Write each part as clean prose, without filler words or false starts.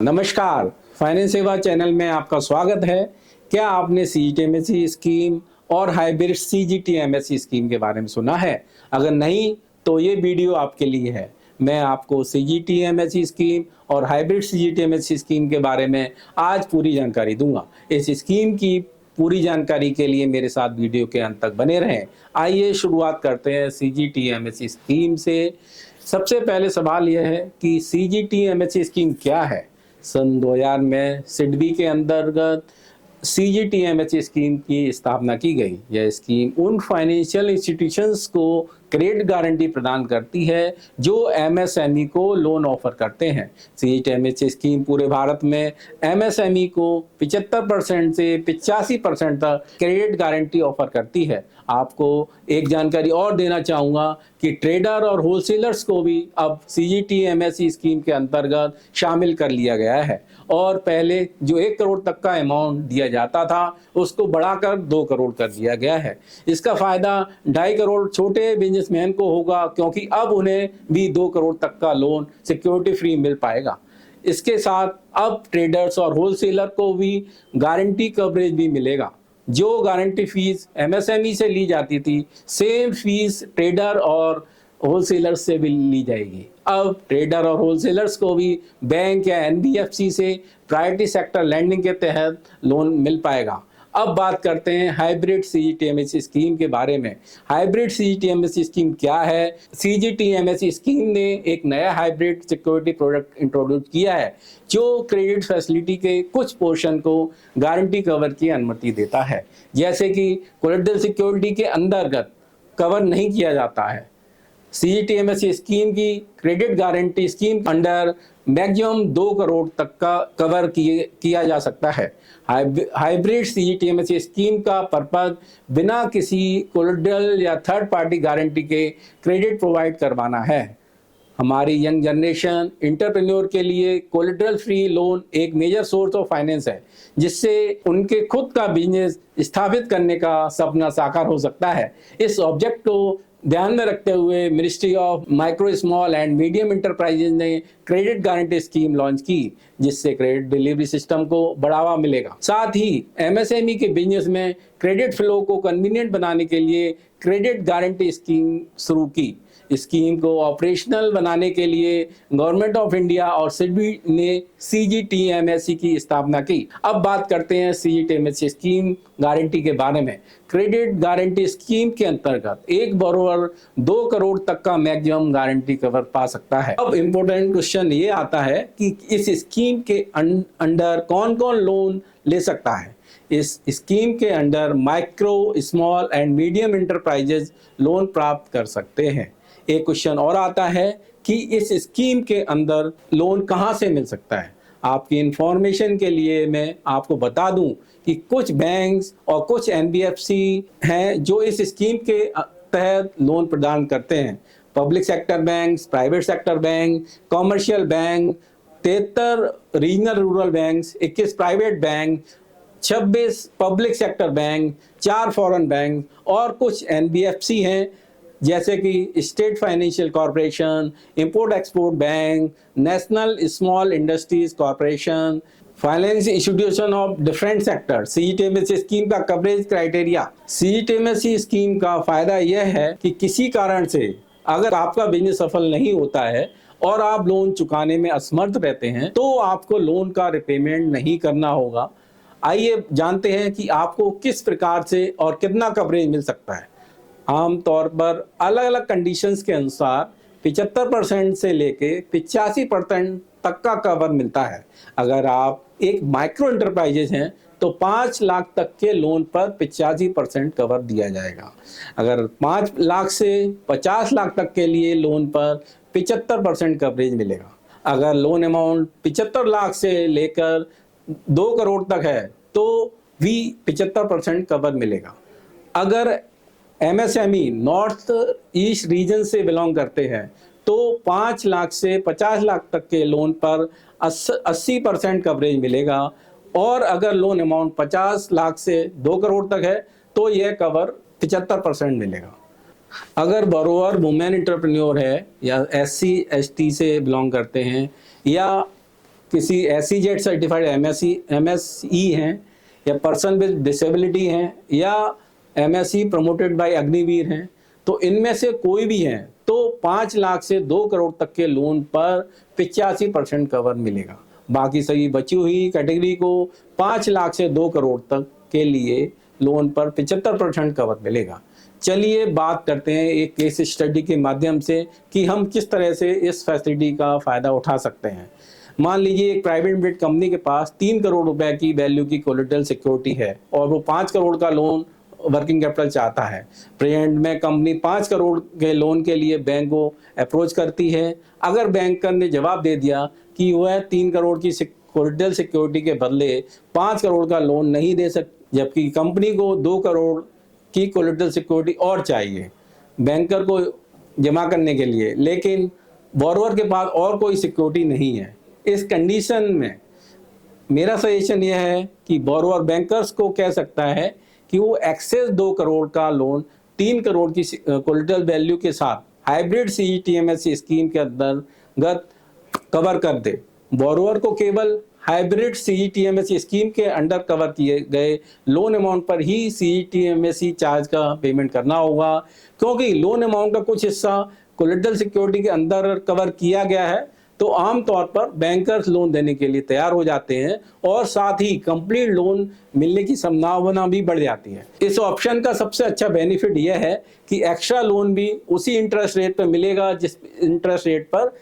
नमस्कार, फाइनेंस सेवा चैनल में आपका स्वागत है। क्या आपने सीजीटीएमएससी स्कीम और हाइब्रिड सीजीटीएमएससी स्कीम के बारे में सुना है? अगर नहीं तो ये वीडियो आपके लिए है। मैं आपको सीजीटीएमएससी स्कीम और हाइब्रिड सीजीटीएमएससी स्कीम के बारे में आज पूरी जानकारी दूंगा। इस स्कीम की पूरी जानकारी के लिए मेरे साथ वीडियो के अंत तक बने रहें। आइए शुरुआत करते हैं सीजीटीएमएससी स्कीम से। सबसे पहले सवाल यह है कि सीजीटीएमएससी स्कीम क्या है? सन 2000 में सिडबी के अंतर्गत सीजीटीएमएससी स्कीम की स्थापना की गई। यह स्कीम उन फाइनेंशियल इंस्टीट्यूशंस को क्रेडिट गारंटी प्रदान करती है जो एमएसएमई को लोन ऑफर करते हैं। सीजीटीएमएससी स्कीम पूरे भारत में एमएसएमई को 75% से 85% तक क्रेडिट गारंटी ऑफर करती है। आपको एक जानकारी और देना चाहूँगा कि ट्रेडर और होलसेलर्स को भी अब सीजीटीएमएससी स्कीम के अंतर्गत शामिल कर लिया गया है और पहले जो 1 करोड़ तक का अमाउंट दिया जाता था उसको बढ़ाकर 2 करोड़ कर दिया गया है। इसका फायदा 2.5 करोड़ छोटे बिजनेसमैन को होगा क्योंकि अब उन्हें भी 2 करोड़ तक का लोन सिक्योरिटी फ्री मिल पाएगा। इसके साथ अब ट्रेडर्स और होलसेलर को भी गारंटी कवरेज भी मिलेगा। जो गारंटी फीस एमएसएमई से ली जाती थी सेम फीस ट्रेडर और होलसेलर्स से भी ली जाएगी। अब ट्रेडर और होलसेलर्स को भी बैंक या एनबीएफसी से प्रायोरिटी सेक्टर लैंडिंग के तहत लोन मिल पाएगा। अब बात करते हैं हाइब्रिड सीजीटीएमएससी स्कीम के बारे में। हाइब्रिड सीजीटीएमएससी स्कीम क्या है? सीजीटीएमएससी स्कीम ने एक नया हाइब्रिड सिक्योरिटी प्रोडक्ट इंट्रोड्यूस किया है जो क्रेडिट फैसिलिटी के कुछ पोर्शन को गारंटी कवर की अनुमति देता है, जैसे कि कोलेटरल सिक्योरिटी के अंतर्गत कवर नहीं किया जाता है। सीजीटीएमएससी स्कीम की credit guarantee scheme under maximum 2 crore तक का कवर किया जा सकता है। हाइब्रिड सीजीटीएमएससी स्कीम का पर्पज बिना किसी कोलेटरल या थर्ड पार्टी गारंटी के क्रेडिट प्रोवाइड करवाना है। हमारी यंग जनरेशन एंटरप्रेन्योर के लिए कोलेटरल फ्री लोन एक मेजर सोर्स ऑफ फाइनेंस है, जिससे उनके खुद का बिजनेस स्थापित करने का सपना साकार हो सकता है। इस ऑब्जेक्ट को ध्यान में रखते हुए ministry of micro small and medium enterprises ने क्रेडिट गारंटी स्कीम लॉन्च की, जिससे क्रेडिट डिलीवरी सिस्टम को बढ़ावा मिलेगा। साथ ही एमएसएमई के बिजनेस में क्रेडिट फ्लो को कन्वीनियंट बनाने के लिए क्रेडिट गारंटी स्कीम शुरू की। स्कीम को ऑपरेशनल बनाने के लिए गवर्नमेंट ऑफ इंडिया और सिडबी ने सीजीटीएमएससी की स्थापना की। अब बात करते हैं सीजीटीएमएससी स्कीम गारंटी के बारे में। क्रेडिट गारंटी स्कीम के अंतर्गत एक बोरोवर 2 करोड़ तक का मैक्सिमम गारंटी कवर पा सकता है। अब इम्पोर्टेंट क्वेश्चन ये आता है कि इस स्कीम के अंडर कौन कौन लोन ले सकता है। इस स्कीम के under micro small and medium enterprises loan प्राप्त कर सकते हैं। एक क्वेश्चन और आता है कि इस स्कीम के अंदर लोन कहां से मिल सकता है। आपकी इंफॉर्मेशन के लिए मैं आपको बता दूं कि कुछ बैंक्स और कुछ एनबीएफसी हैं जो इस स्कीम के तहत लोन प्रदान करते हैं। Public sector bank, private sector bank, commercial bank, 73 regional rural banks, 21 private bank, 26 public sector bank, 4 foreign bank और कुछ एनबीएफसी हैं जैसे कि state financial corporation, import export bank, national small industries corporation, finance institution of different sector. CGTMSC scheme का coverage criteria. CGTMSC scheme का फायदा यह है कि किसी कारण से अगर आपका बिजनेस सफल नहीं होता है और आप लोन चुकाने में असमर्थ रहते हैं तो आपको लोन का रिपेमेंट नहीं करना होगा। आइए जानते हैं कि आपको किस प्रकार से और कितना कवरेज मिल सकता है। आमतौर पर अलग अलग कंडीशंस के अनुसार 75% से लेके 85% तक का कवर मिलता है। अगर आप एक माइक्रो एंटरप्राइजेज हैं तो 5 लाख तक के लोन पर 85% कवर दिया जाएगा। अगर 5 लाख से 50 लाख तक के लिए लोन पर 75% कवरेज मिलेगा। अगर लोन अमाउंट 75 लाख से लेकर 2 करोड़ तक है तो भी 75% कवर मिलेगा। अगर एमएसएमई नॉर्थ ईस्ट रीजन से बिलोंग करते हैं तो 5 लाख से 50 लाख तक के लोन पर 80% कवरेज मिलेगा और अगर लोन अमाउंट 50 लाख से 2 करोड़ तक है तो यह कवर 75% मिलेगा। अगर बोरोवर वुमेन एंटरप्रेन्योर है या एससी एसटी से बिलोंग करते हैं या किसी SEZ सर्टिफाइड MSE हैं, या पर्सन विद डिसेबिलिटी हैं, या MSE प्रमोटेड बाय अग्निवीर हैं, तो इनमें से कोई भी हैं तो 5 लाख से 2 करोड़ तक के लोन पर 85% कवर मिलेगा। बाकी सभी बची हुई कैटेगरी को 5 लाख से 2 करोड़ तक के लिए लोन पर 75% कवर मिलेगा। चलिए बात करते हैं एक केस स्टडी के माध्यम से कि हम किस तरह से इस फैसिलिटी का फ़ायदा उठा सकते हैं। मान लीजिए एक प्राइवेट लिमिटेड कंपनी के पास 3 करोड़ रुपए की वैल्यू की कोलेटरल सिक्योरिटी है और वो 5 करोड़ का लोन वर्किंग कैपिटल चाहता है। प्रेजेंट में कंपनी 5 करोड़ के लोन के लिए बैंक को अप्रोच करती है। अगर बैंकर ने जवाब दे दिया कि वह 3 करोड़ की कोलेटरल सिक्योरिटी के बदले 5 करोड़ का लोन नहीं दे सकती, जबकि कंपनी को 2 करोड़ की कोलेटरल सिक्योरिटी और चाहिए बैंकर को जमा करने के लिए, लेकिन बोरोवर के पास और कोई सिक्योरिटी नहीं है, इस कंडीशन में मेरा सजेशन यह है कि बोरोवर बैंकर्स को कह सकता है कि वो एक्सेस 2 करोड़ का लोन 3 करोड़ की कोलेटरल वैल्यू के साथ हाइब्रिड CGTMSE स्कीम के अंतर्गत कवर कर दे। बोरोवर को केवल हाइब्रिड CGTMSE स्कीम के अंडर कवर किए गए लोन अमाउंट पर ही CGTMSE चार्ज का पेमेंट करना होगा, क्योंकि लोन अमाउंट का कुछ हिस्सा कोलेटरल सिक्योरिटी के अंदर कवर किया गया है, तो आमतौर पर बैंकर्स लोन देने के लिए तैयार हो जाते हैं और साथ ही कंप्लीट लोन मिलने की संभावना भी बढ़ जाती है। इस ऑप्शन का सबसे अच्छा बेनिफिट यह है कि एक्स्ट्रा लोन भी उसी इंटरेस्ट रेट पर मिलेगा जिस इंटरेस्ट रेट पर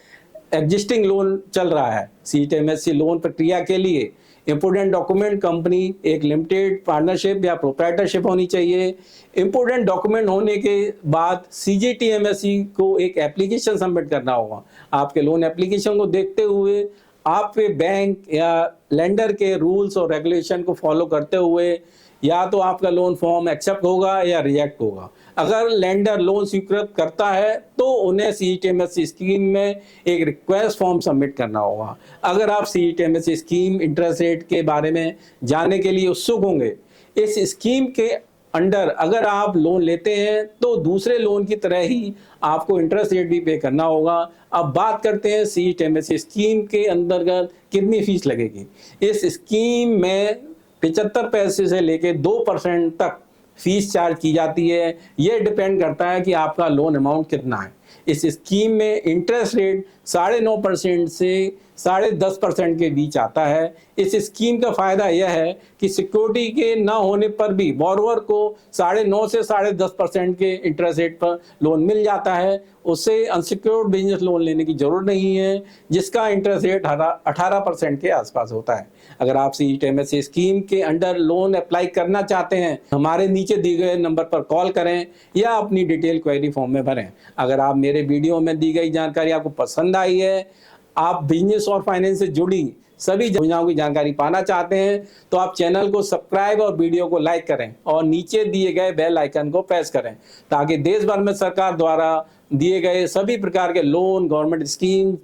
एग्जिस्टिंग लोन चल रहा है। CGTMSE लोन प्रक्रिया के लिए इम्पोर्टेंट डॉक्यूमेंट कंपनी एक लिमिटेड पार्टनरशिप या प्रोप्राइटरशिप होनी चाहिए। इम्पोर्टेंट डॉक्यूमेंट होने के बाद CGTMSE को एक एप्लीकेशन सबमिट करना होगा। आपके लोन एप्लीकेशन को देखते हुए आपके बैंक या लेंडर के रूल्स और रेगुलेशन को फॉलो करते हुए या तो आपका लोन फॉर्म एक्सेप्ट होगा या रिजेक्ट होगा। अगर लेंडर लोन स्वीकृत करता है तो उन्हें CGTMSE स्कीम में एक रिक्वेस्ट फॉर्म सबमिट करना होगा। अगर आप CGTMSE स्कीम इंटरेस्ट रेट के बारे में जानने के लिए उत्सुक होंगे, इस स्कीम के अंडर अगर आप लोन लेते हैं तो दूसरे लोन की तरह ही आपको इंटरेस्ट रेट भी पे करना होगा। अब बात करते हैं CGTMSE स्कीम के अंतर्गत कितनी फीस लगेगी। इस स्कीम में 75 पैसे से लेके 2% तक फीस चार्ज की जाती है। ये डिपेंड करता है कि आपका लोन अमाउंट कितना है। इस स्कीम में इंटरेस्ट रेट 9.5% से 10.5% के बीच आता है। इस स्कीम का फायदा यह है कि सिक्योरिटी के न होने पर भी बोरोवर को 9.5 से 10.5% के इंटरेस्ट रेट पर लोन मिल जाता है। उससे अनसिक्योर्ड बिजनेस लोन लेने की जरूरत नहीं है, जिसका इंटरेस्ट रेट 18% के आसपास होता है। अगर आप CGTMSE स्कीम के अंडर लोन अप्लाई करना चाहते हैं, हमारे नीचे दिए गए नंबर पर कॉल करें या अपनी डिटेल क्वेरी फॉर्म में भरें। अगर आप मेरे वीडियो में दी गई जानकारी आपको पसंद आई है, आप बिजनेस और फाइनेंस से जुड़ी सभी योजनाओं की जानकारी पाना चाहते हैं, तो आप चैनल को सब्सक्राइब और वीडियो को लाइक करें और नीचे दिए गए बेल आइकन को प्रेस करें, ताकि देश भर में सरकार द्वारा दिए गए सभी प्रकार के लोन, गवर्नमेंट स्कीम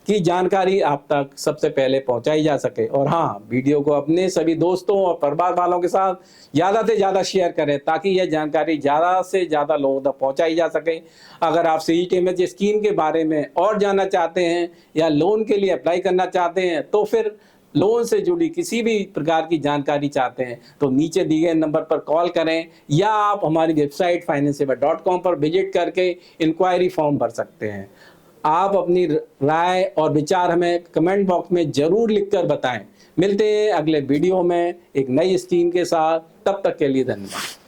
की जानकारी आप तक सबसे पहले पहुंचाई जा सके। और हाँ, वीडियो को अपने सभी दोस्तों और परिवार वालों के साथ ज़्यादा से ज़्यादा शेयर करें, ताकि यह जानकारी ज़्यादा से ज़्यादा लोगों तक पहुंचाई जा सके। अगर आप CGTMSE स्कीम के बारे में और जानना चाहते हैं या लोन के लिए अप्लाई करना चाहते हैं, तो फिर लोन से जुड़ी किसी भी प्रकार की जानकारी चाहते हैं, तो नीचे दिए गए नंबर पर कॉल करें या आप हमारी वेबसाइट financesaver.com पर विजिट करके इंक्वायरी फॉर्म भर सकते हैं। आप अपनी राय और विचार हमें कमेंट बॉक्स में जरूर लिखकर बताएं। मिलते हैं अगले वीडियो में एक नई स्कीम के साथ। तब तक के लिए धन्यवाद।